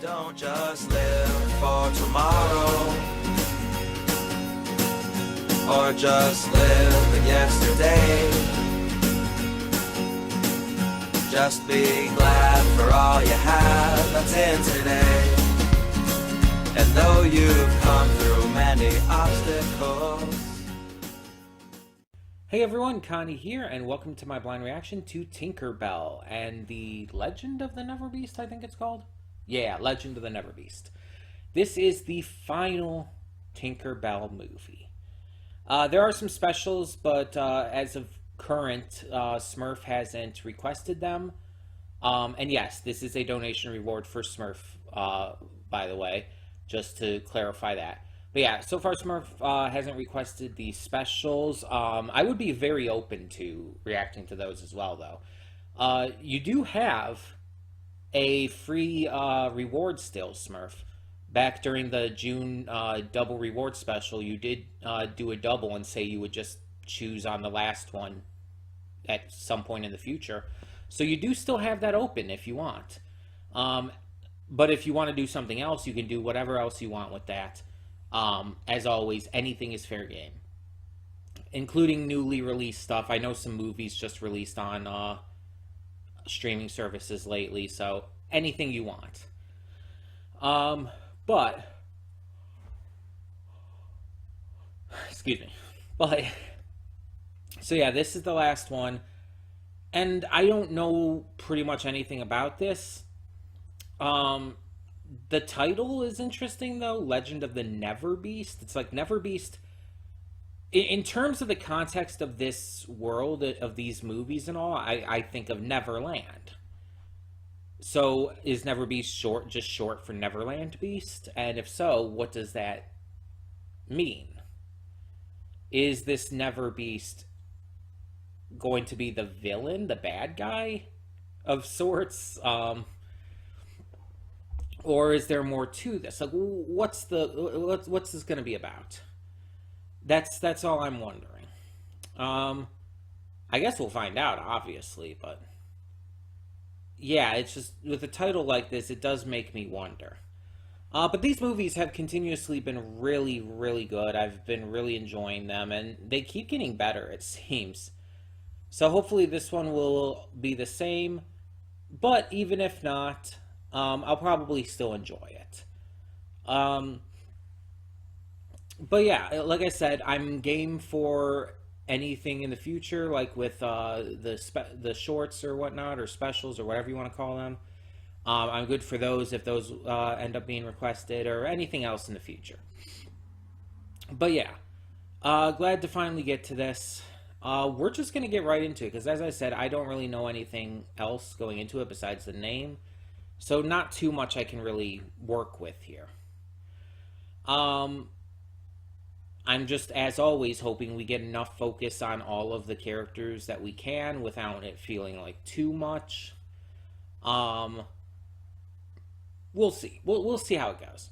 Don't just live for tomorrow, or just live in yesterday. Just be glad for all you have that's in today. And though you've come through many obstacles. Hey everyone, Connie here, and welcome to my blind reaction to Tinkerbell and the Legend of the NeverBeast, I think it's called? Yeah, Legend of the NeverBeast. This is the final Tinkerbell movie. There are some specials, but as of current, Smurf hasn't requested them. And yes, this is a donation reward for Smurf, by the way, just to clarify that. But yeah, so far Smurf hasn't requested the specials. I would be very open to reacting to those as well, though. You do have a free reward still, Smurf. Back during the June double reward special, you did do a double and say you would just choose on the last one at some point in the future. So you do still have that open if you want. But if you want to do something else, you can do whatever else you want with that. As always, anything is fair game, including newly released stuff. I know some movies just released on streaming services lately, so anything you want. But excuse me. But so yeah, this is the last one, and I don't know pretty much anything about this. The title is interesting, though. Legend of the NeverBeast. It's like NeverBeast. In terms of the context of this world, of these movies and all, I think of Neverland. So is NeverBeast just short for Neverland Beast? And if so, what does that mean? Is this NeverBeast going to be the villain, the bad guy of sorts? Or is there more to this? Like, what's this going to be about? That's all I'm wondering. I guess we'll find out, obviously, but yeah, it's just with a title like this, it does make me wonder. But these movies have continuously been really, really good. I've been really enjoying them, and they keep getting better, it seems. So hopefully this one will be the same. But even if not, I'll probably still enjoy it. But yeah, like I said, I'm game for anything in the future, like with the shorts or whatnot, or specials, or whatever you want to call them. I'm good for those if those end up being requested, or anything else in the future. But yeah, glad to finally get to this. We're just going to get right into it, because as I said, I don't really know anything else going into it besides the name. So not too much I can really work with here. I'm just, as always, hoping we get enough focus on all of the characters that we can without it feeling like too much. We'll see. We'll see how it goes.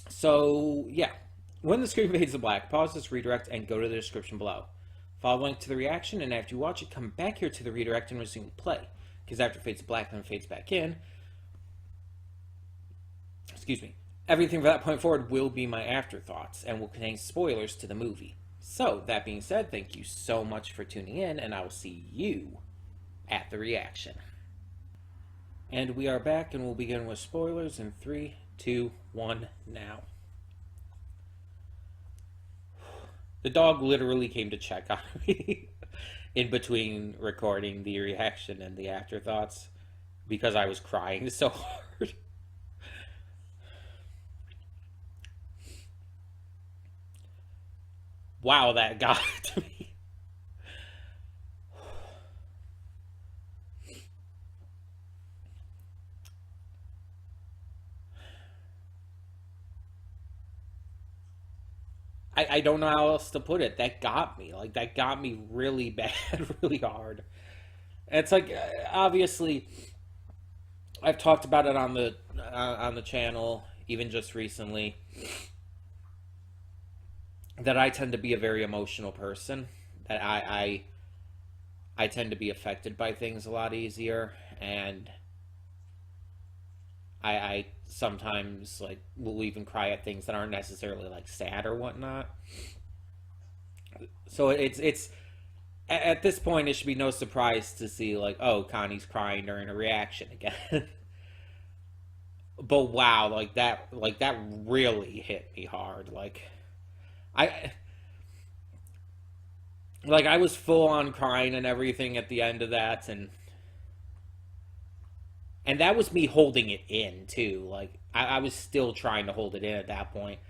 So, yeah. When the screen fades to black, pause this redirect and go to the description below. Follow the link to the reaction, and after you watch it, come back here to the redirect and resume play. Because after it fades to black, then it fades back in. Excuse me. Everything from that point forward will be my afterthoughts and will contain spoilers to the movie. So, that being said, thank you so much for tuning in, and I will see you at the reaction. And we are back, and we'll begin with spoilers in 3, 2, 1, now. The dog literally came to check on me in between recording the reaction and the afterthoughts because I was crying so hard. Wow, that got to me. I don't know how else to put it. That got me. Like, that got me really bad, really hard. It's like, obviously, I've talked about it on the channel, even just recently, that I tend to be a very emotional person. That I tend to be affected by things a lot easier, and I sometimes like will even cry at things that aren't necessarily like sad or whatnot. So it's at this point it should be no surprise to see like, oh, Connie's crying during a reaction again. But wow, like that really hit me hard. I I was full on crying and everything at the end of that, and that was me holding it in too. Like I was still trying to hold it in at that point.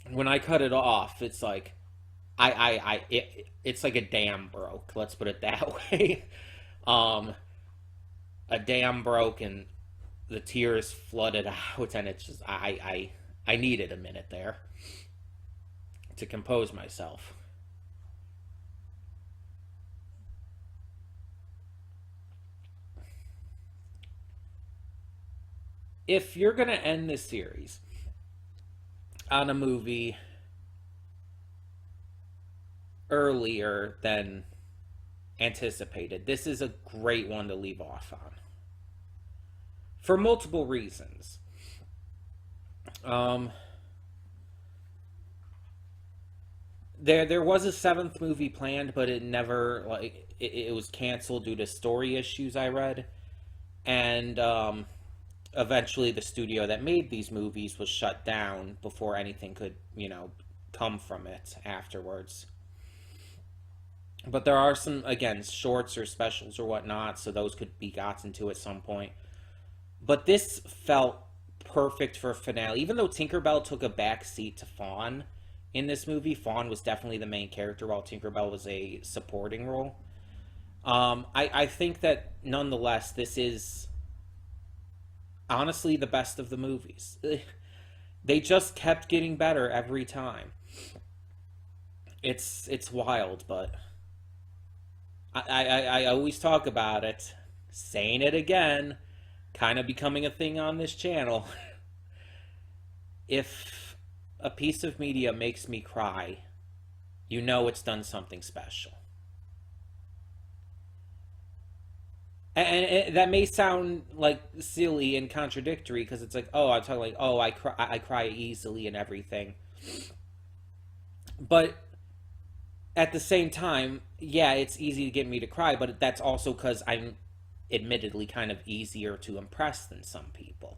When I cut it off, it's like it's like a dam broke. Let's put it that way. Um, a dam broke and the tears flooded out, and it's just I needed a minute there to compose myself. If you're gonna end this series on a movie earlier than anticipated, this is a great one to leave off on for multiple reasons. Um, there was a seventh movie planned, but it never it was canceled due to story issues. I read, and eventually the studio that made these movies was shut down before anything could come from it afterwards. But there are some, again, shorts or specials or whatnot, so those could be gotten to at some point. But this felt perfect for a finale. Even though Tinkerbell took a back seat to Fawn in this movie, Fawn was definitely the main character, while Tinkerbell was a supporting role. I think that nonetheless, this is honestly the best of the movies. They just kept getting better every time. It's wild, but I always talk about it, saying it again, kind of becoming a thing on this channel. If a piece of media makes me cry, you know it's done something special. And that may sound like silly and contradictory because it's like, oh, I'm talking like, oh, I cry easily and everything. But at the same time, yeah, it's easy to get me to cry, but that's also because I'm admittedly kind of easier to impress than some people.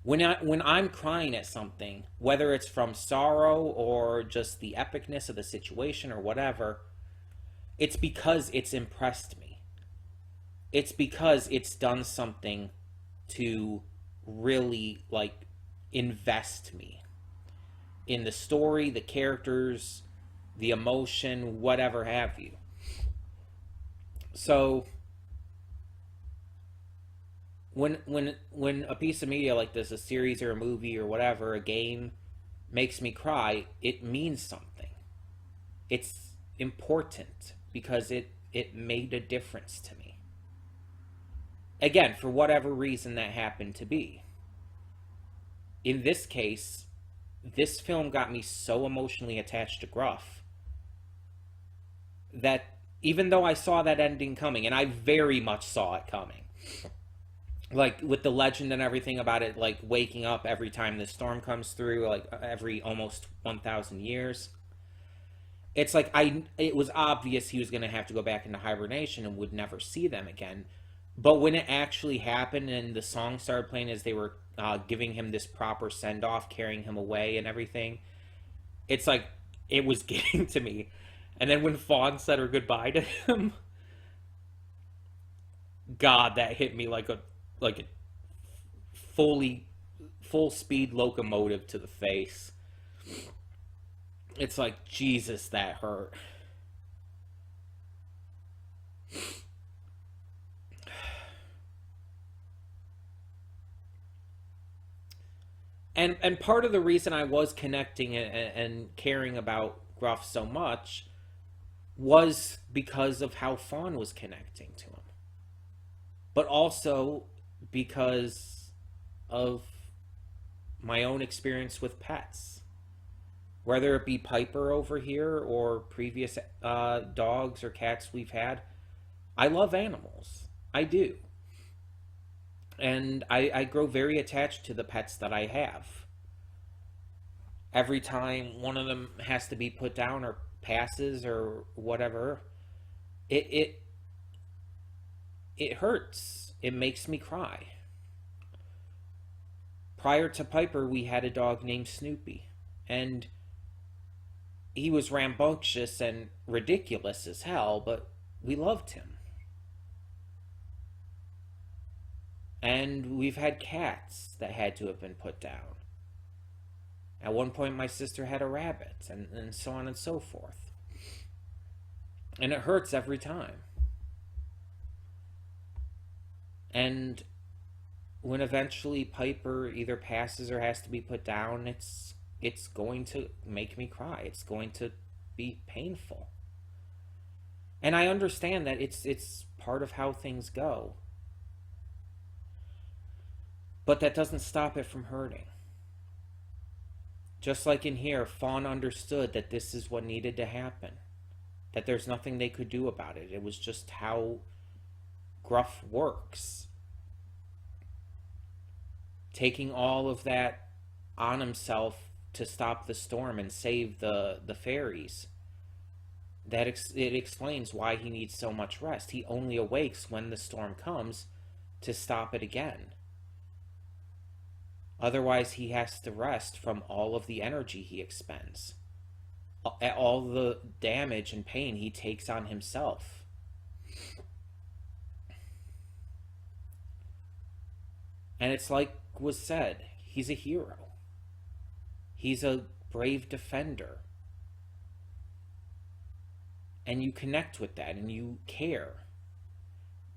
When I'm crying at something, whether it's from sorrow or just the epicness of the situation or whatever, it's because it's impressed me. It's because it's done something to really invest me in the story, the characters, the emotion, whatever have you. So when a piece of media like this, a series or a movie or whatever, a game, makes me cry, it means something. It's important because it made a difference to me. Again, for whatever reason that happened to be. In this case, this film got me so emotionally attached to Gruff that even though I saw that ending coming, and I very much saw it coming, like with the legend and everything about it, like waking up every time the storm comes through, like every almost 1,000 years, it's like it was obvious he was going to have to go back into hibernation and would never see them again. But when it actually happened and the song started playing as they were giving him this proper send-off, carrying him away and everything, it's like it was getting to me. And then when Fawn said her goodbye to him, God, that hit me like a full speed locomotive to the face. It's like, Jesus, that hurt. And part of the reason I was connecting and caring about Gruff so much was because of how Fawn was connecting to him. But also because of my own experience with pets. Whether it be Piper over here or previous dogs or cats we've had, I love animals. I do. And I grow very attached to the pets that I have. Every time one of them has to be put down or passes or whatever, it it it hurts. It makes me cry. Prior to Piper, we had a dog named Snoopy, and he was rambunctious and ridiculous as hell, but we loved him. And we've had cats that had to have been put down. At one point, my sister had a rabbit, and so on and so forth. And it hurts every time. And when eventually Piper either passes or has to be put down, it's going to make me cry. It's going to be painful. And I understand that it's part of how things go. But that doesn't stop it from hurting. Just like in here, Fawn understood that this is what needed to happen. That there's nothing they could do about it. It was just how Gruff works. Taking all of that on himself to stop the storm and save the fairies. It explains why he needs so much rest. He only awakes when the storm comes to stop it again. Otherwise, he has to rest from all of the energy he expends. All the damage and pain he takes on himself. And it's like was said, he's a hero. He's a brave defender. And you connect with that and you care.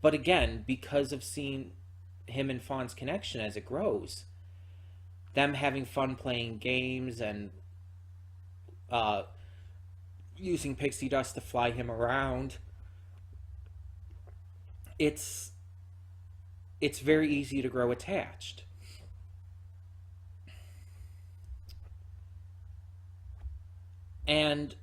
But again, because of seeing him and Fawn's connection as it grows, them having fun playing games and using pixie dust to fly him around, it's very easy to grow attached. And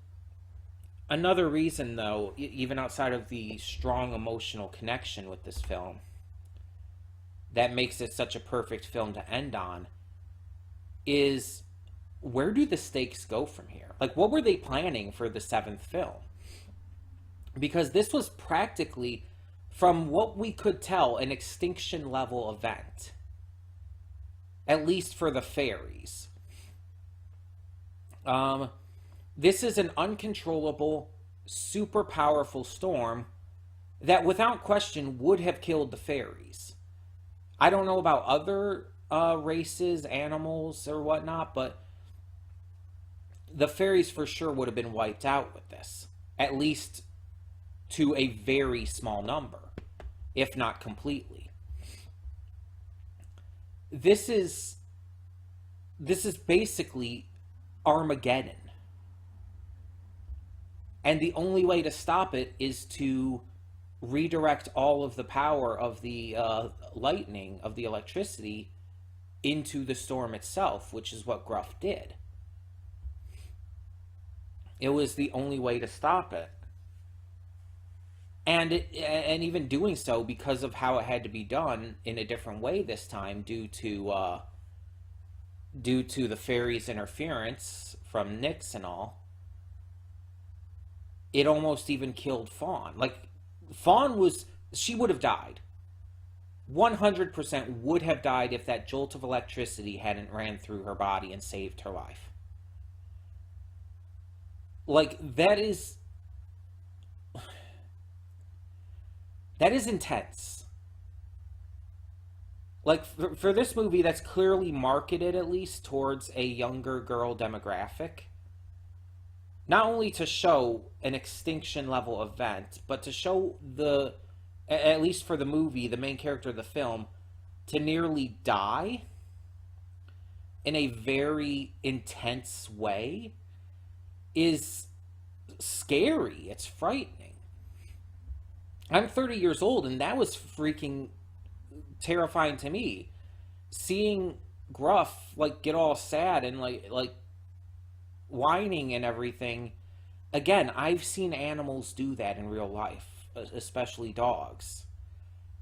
another reason, though, even outside of the strong emotional connection with this film, that makes it such a perfect film to end on, is where do the stakes go from here? Like, what were they planning for the seventh film? Because this was practically, from what we could tell, an extinction-level event. At least for the fairies. This is an uncontrollable, super powerful storm that without question would have killed the fairies. I don't know about other races, animals, or whatnot, but the fairies for sure would have been wiped out with this. At least to a very small number, if not completely. This is basically Armageddon. And the only way to stop it is to redirect all of the power of the lightning, of the electricity, into the storm itself, which is what Gruff did. It was the only way to stop it. And even doing so, because of how it had to be done in a different way this time, due to the fairies' interference from Nyx and all, it almost even killed Fawn. Like, she would have died. 100% would have died if that jolt of electricity hadn't ran through her body and saved her life. Like, that is intense. Like, for this movie that's clearly marketed, at least, towards a younger girl demographic, not only to show an extinction-level event, but to show at least for the movie, the main character of the film, to nearly die in a very intense way is scary. It's frightening. I'm 30 years old, and that was freaking terrifying to me. Seeing Gruff, like, get all sad and, like whining and everything. Again, I've seen animals do that in real life, especially dogs.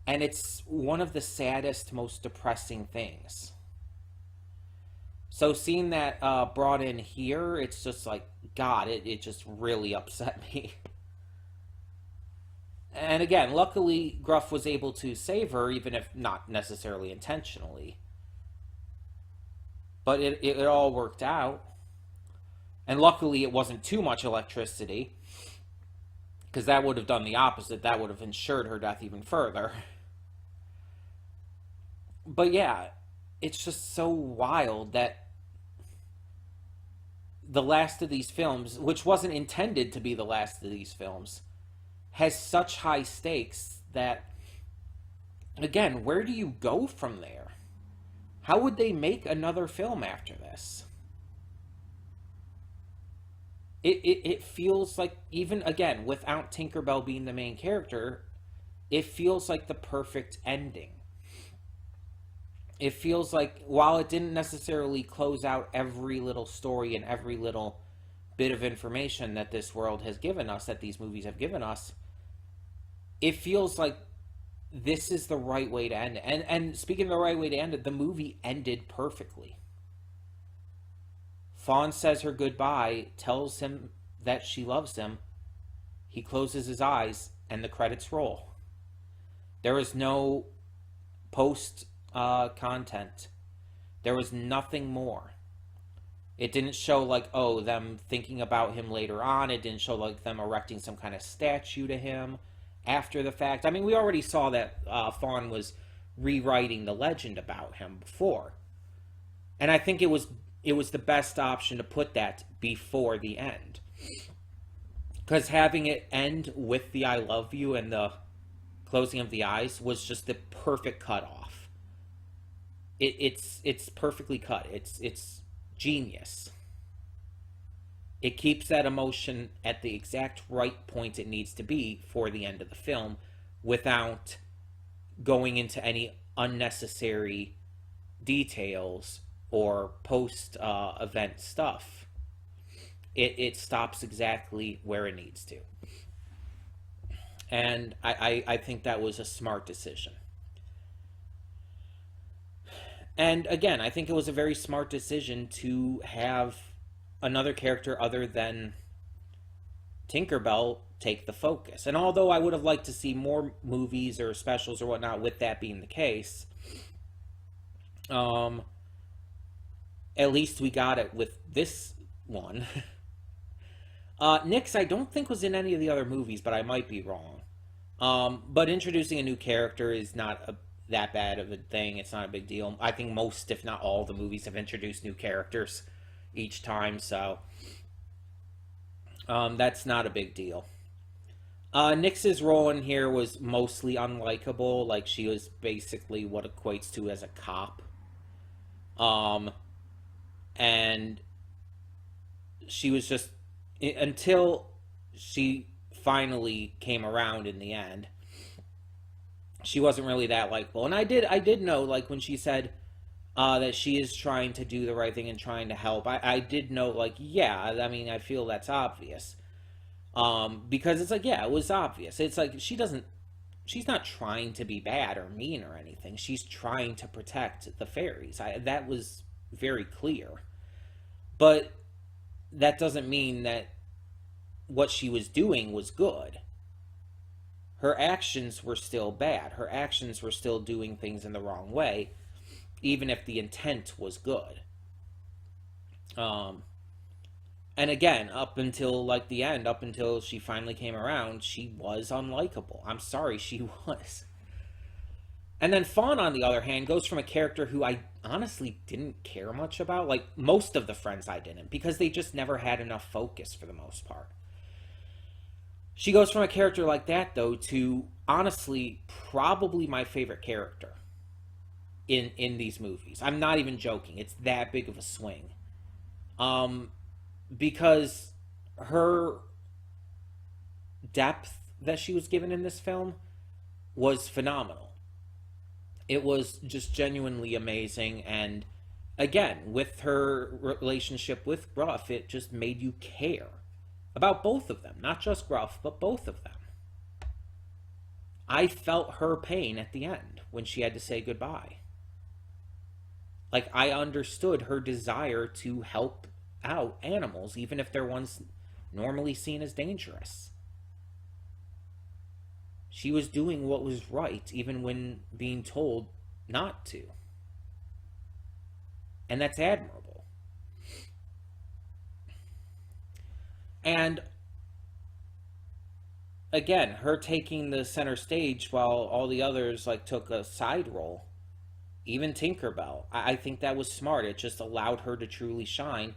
And it's one of the saddest, most depressing things. So seeing that brought in here, it's just like, God, it just really upset me. And again, luckily, Gruff was able to save her, even if not necessarily intentionally. But it all worked out. And luckily, it wasn't too much electricity, because that would have done the opposite. That would have ensured her death even further. But yeah, it's just so wild that the last of these films, which wasn't intended to be the last of these films, has such high stakes that, again, where do you go from there? How would they make another film after this? It feels like, even, again, without Tinkerbell being the main character, it feels like the perfect ending. It feels like, while it didn't necessarily close out every little story and every little bit of information that this world has given us, that these movies have given us, it feels like this is the right way to end it. And speaking of the right way to end it, the movie ended perfectly. Fawn says her goodbye, tells him that she loves him. He closes his eyes, and the credits roll. There is no post content. There was nothing more. It didn't show like, oh, them thinking about him later on. It didn't show like them erecting some kind of statue to him after the fact. I mean, we already saw that Fawn was rewriting the legend about him before. And I think it was the best option to put that before the end. Because having it end with the I love you and the closing of the eyes was just the perfect cutoff. It's perfectly cut. It's genius. It keeps that emotion at the exact right point it needs to be for the end of the film without going into any unnecessary details or post-event stuff. It stops exactly where it needs to. And I think that was a smart decision. And again, I think it was a very smart decision to have another character other than Tinkerbell take the focus. And although I would have liked to see more movies or specials or whatnot with that being the case, at least we got it with this one. Nyx, I don't think was in any of the other movies, but I might be wrong. But introducing a new character is not that bad of a thing. It's not a big deal. I think most, if not all, the movies have introduced new characters each time, so that's not a big deal. Nyx's role in here was mostly unlikable. Like, she was basically what equates to as a cop. And she was just, until she finally came around in the end, she wasn't really that likable. And I did know, like, when she said that she is trying to do the right thing and trying to help, I did know, like, yeah, I mean, I feel that's obvious. Because it's like, yeah, it was obvious. It's like, she's not trying to be bad or mean or anything. She's trying to protect the fairies. That was very clear. But that doesn't mean that what she was doing was good. Her actions were still bad. Her actions were still doing things in the wrong way, even if the intent was good. And again, up until like the end, up until she finally came around, she was unlikable. I'm sorry, she was. And then Fawn, on the other hand, goes from a character who I honestly didn't care much about. Like, most of the friends I didn't, because they just never had enough focus for the most part. She goes from a character like that, though, to, honestly, probably my favorite character in these movies. I'm not even joking. It's that big of a swing. Because her depth that she was given in this film was phenomenal. It was just genuinely amazing, and again, with her relationship with Gruff, it just made you care about both of them. Not just Gruff, but both of them. I felt her pain at the end when she had to say goodbye. Like, I understood her desire to help out animals, even if they're ones normally seen as dangerous. She was doing what was right, even when being told not to. And that's admirable. And again, her taking the center stage while all the others like took a side role, even Tinkerbell, I think that was smart. It just allowed her to truly shine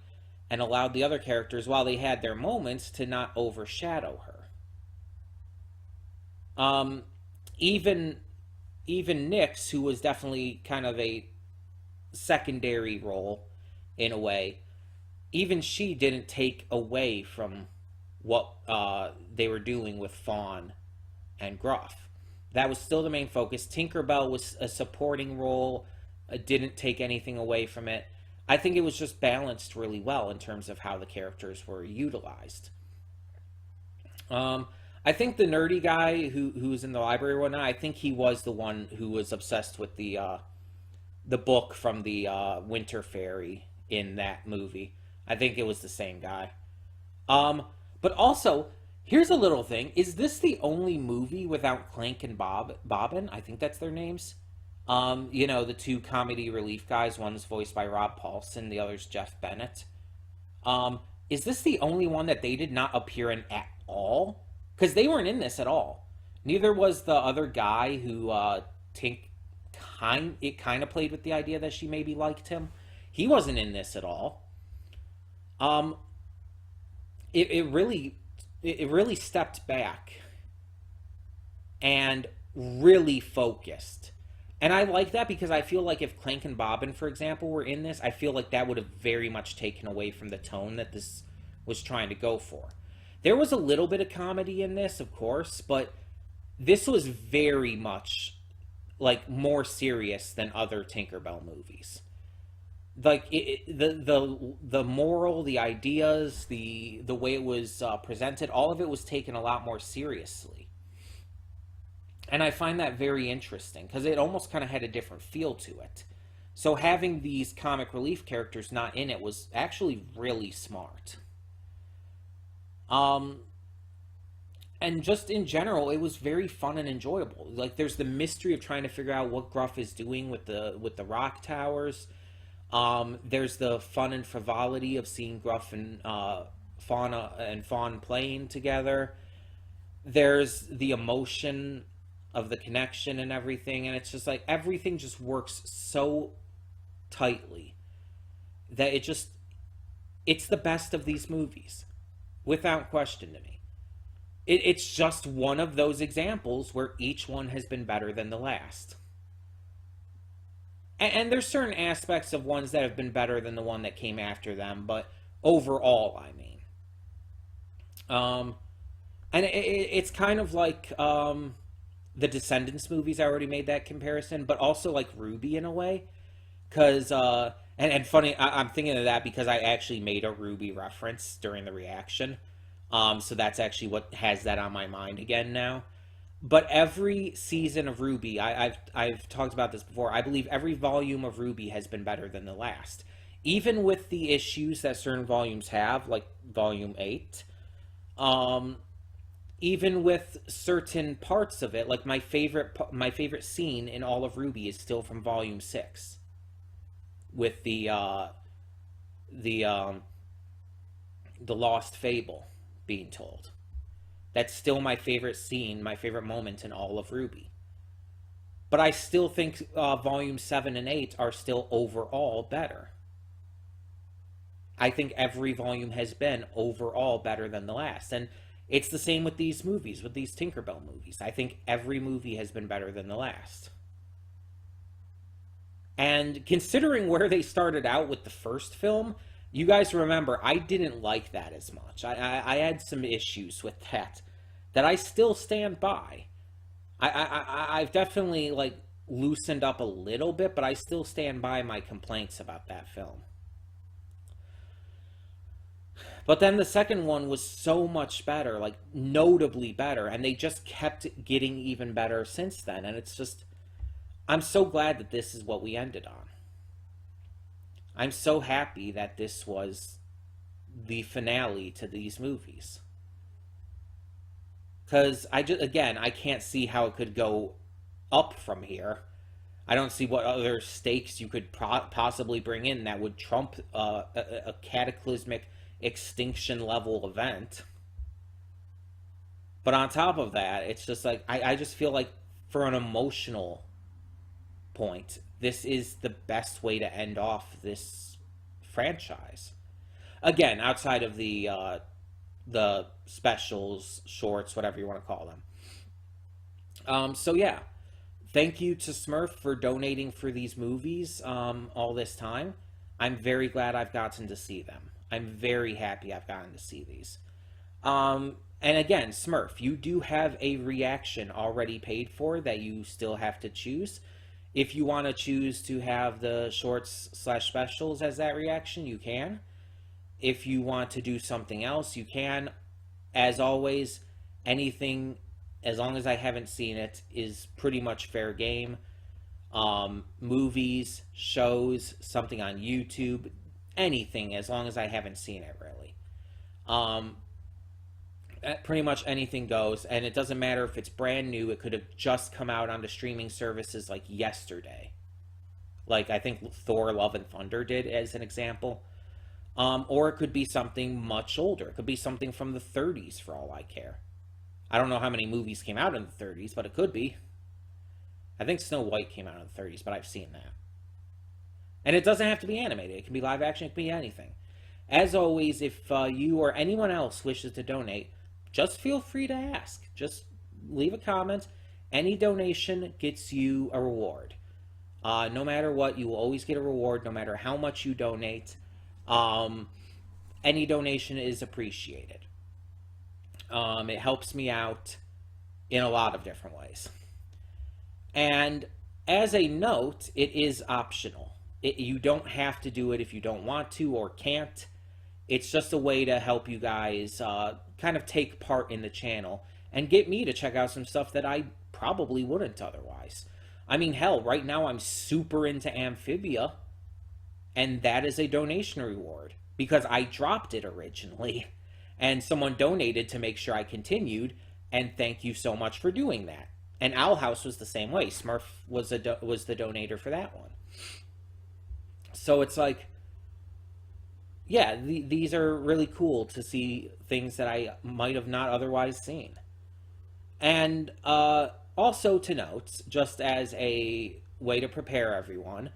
and allowed the other characters, while they had their moments, to not overshadow her. Um, even Nyx, who was definitely kind of a secondary role in a way, even she didn't take away from what they were doing with Fawn and Gruff. That was still the main focus. Tinkerbell was a supporting role, didn't take anything away from it. I think it was just balanced really well in terms of how the characters were utilized. I think the nerdy guy who was in the library one night, I think he was the one who was obsessed with the book from the Winter Fairy in that movie. I think it was the same guy. But also, here's a little thing. Is this the only movie without Clank and Bobbin? I think that's their names. The two comedy relief guys. One's voiced by Rob Paulson, the other's Jeff Bennett. Is this the only one that they did not appear in at all? Because they weren't in this at all. Neither was the other guy who it kind of played with the idea that she maybe liked him. He wasn't in this at all. It really stepped back and really focused. And I like that because I feel like if Clank and Bobbin, for example, were in this, I feel like that would have very much taken away from the tone that this was trying to go for. There was a little bit of comedy in this, of course, but this was very much like more serious than other Tinkerbell movies. Like the moral, the ideas, the way it was presented, all of it was taken a lot more seriously. And I find that very interesting because it almost kind of had a different feel to it. So having these comic relief characters not in it was actually really smart. And just in general, it was very fun and enjoyable. Like there's the mystery of trying to figure out what Gruff is doing with the rock towers. There's the fun and frivolity of seeing Gruff and Fawn playing together. There's the emotion of the connection and everything, and it's just like everything just works so tightly that it's the best of these movies, without question to me. It's just one of those examples where each one has been better than the last. And there's certain aspects of ones that have been better than the one that came after them, but overall, I mean. And it's kind of like the Descendants movies. I already made that comparison, but also like Ruby in a way. Because, and funny, I'm thinking of that because I actually made a Ruby reference during the reaction. So that's actually what has that on my mind again now. But every season of Ruby, I've talked about this before, I believe every volume of Ruby has been better than the last. Even with the issues that certain volumes have, like Volume 8, even with certain parts of it, like my favorite scene in all of Ruby is still from Volume 6, with the Lost Fable being told. That's still my favorite scene, my favorite moment in all of Ruby. But I still think Volume 7 and 8 are still overall better. I think every volume has been overall better than the last. And it's the same with these movies, with these Tinkerbell movies. I think every movie has been better than the last. And considering where they started out with the first film, you guys remember, I didn't like that as much. I had some issues with that I still stand by. I've definitely like loosened up a little bit, but I still stand by my complaints about that film. But then the second one was so much better, like notably better, and they just kept getting even better since then. And it's just, I'm so glad that this is what we ended on. I'm so happy that this was the finale to these movies. Because I can't see how it could go up from here. I don't see what other stakes you could possibly bring in that would trump a cataclysmic extinction level event. But on top of that, it's just like, I just feel like for an emotional point, this is the best way to end off this franchise. Again, outside of the specials, shorts, whatever you want to call them. So yeah, thank you to Smurf for donating for these movies all this time. I'm very glad I've gotten to see them. I'm very happy I've gotten to see these. And again, Smurf, you do have a reaction already paid for that you still have to choose. If you want to choose to have the shorts/specials as that reaction, you can. If you want to do something else, you can. As always, anything, as long as I haven't seen it, is pretty much fair game. Movies, shows, something on YouTube, anything, as long as I haven't seen it, really. Pretty much anything goes, and it doesn't matter if it's brand new. It could have just come out onto streaming services like yesterday. Like, I think Thor Love and Thunder did, as an example. Or it could be something much older. It could be something from the 30s, for all I care. I don't know how many movies came out in the 30s, but it could be. I think Snow White came out in the 30s, but I've seen that. And it doesn't have to be animated. It can be live action. It can be anything. As always, if you or anyone else wishes to donate, just feel free to ask. Just leave a comment. Any donation gets you a reward. No matter what, you will always get a reward, no matter how much you donate. Any donation is appreciated. It helps me out in a lot of different ways. And as a note, it is optional. You don't have to do it if you don't want to or can't. It's just a way to help you guys kind of take part in the channel and get me to check out some stuff that I probably wouldn't otherwise. I mean, hell, right now I'm super into Amphibia, and that is a donation reward because I dropped it originally and someone donated to make sure I continued, and thank you so much for doing that. And Owl House was the same way. Smurf was the donator for that one. So it's like, yeah, these are really cool to see things that I might have not otherwise seen. And also to note, just as a way to prepare everyone,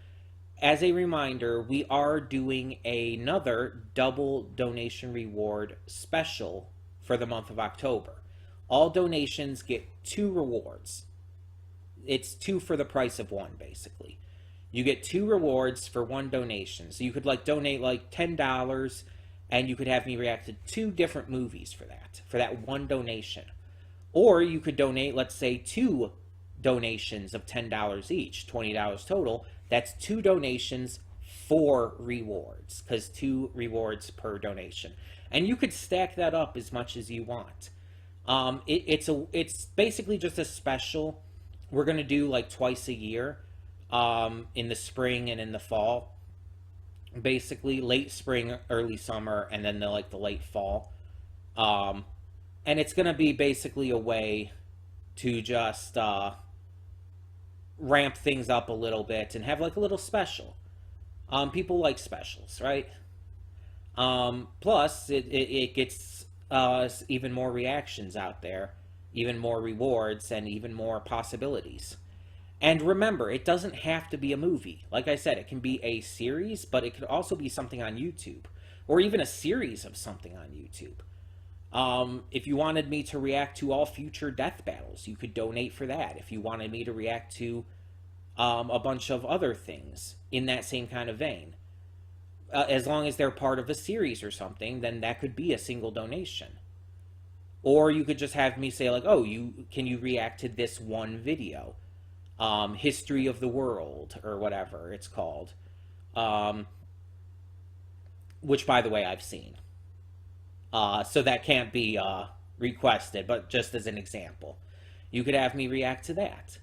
as a reminder, we are doing another double donation reward special for the month of October. All donations get 2 rewards. It's 2 for the price of 1, basically. You get 2 rewards for 1 donation. So you could donate $10 and you could have me react to 2 different movies for that 1 donation. Or you could donate, let's say, 2 donations of $10 each, $20 total. That's 2 donations, 4 rewards, because 2 rewards per donation. And you could stack that up as much as you want. It's basically just a special. We're going to do twice a year. In the spring and in the fall, basically late spring, early summer, and then the late fall. And it's going to be basically a way to just ramp things up a little bit and have a little special. People like specials, right? Plus, it gets even more reactions out there, even more rewards, and even more possibilities. And remember, it doesn't have to be a movie. Like I said, it can be a series, but it could also be something on YouTube, or even a series of something on YouTube. If you wanted me to react to all future death battles, you could donate for that. If you wanted me to react to a bunch of other things in that same kind of vein, as long as they're part of a series or something, then that could be a single donation. Or you could just have me say can you react to this one video? History of the World, or whatever it's called, which, by the way, I've seen. So that can't be requested, but just as an example. You could have me react to that,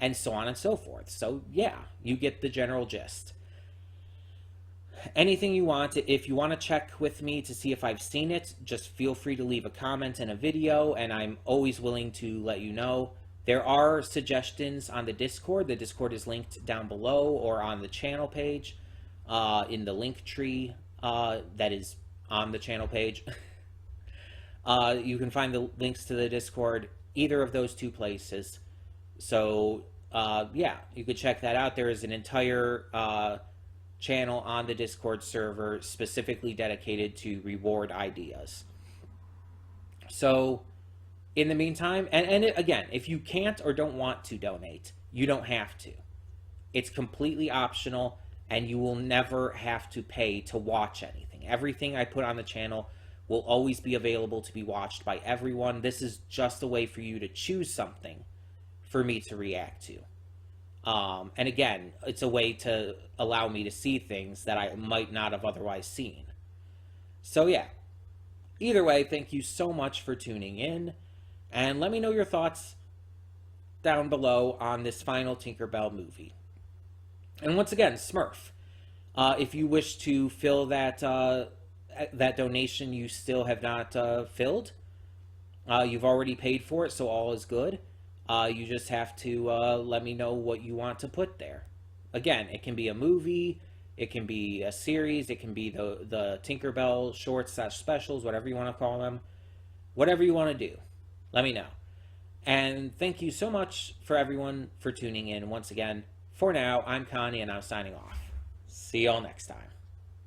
and so on and so forth. So yeah, you get the general gist. Anything you want. If you want to check with me to see if I've seen it, just feel free to leave a comment in a video, and I'm always willing to let you know. There are suggestions on the Discord. The Discord is linked down below or on the channel page, in the link tree that is on the channel page. You can find the links to the Discord either of those two places. So yeah, you could check that out. There is an entire channel on the Discord server specifically dedicated to reward ideas. So in the meantime, and again, if you can't or don't want to donate, you don't have to. It's completely optional, and you will never have to pay to watch anything. Everything I put on the channel will always be available to be watched by everyone. This is just a way for you to choose something for me to react to. And again, it's a way to allow me to see things that I might not have otherwise seen. So yeah, either way, thank you so much for tuning in, and let me know your thoughts down below on this final Tinkerbell movie. And once again, Smurf, if you wish to fill that that donation you still have not filled, you've already paid for it, so all is good. You just have to let me know what you want to put there. Again, it can be a movie, it can be a series, it can be the Tinkerbell shorts / specials, whatever you want to call them. Whatever you want to do, let me know. And thank you so much for everyone for tuning in once again. For now, I'm Connie, and I'm signing off. See y'all next time.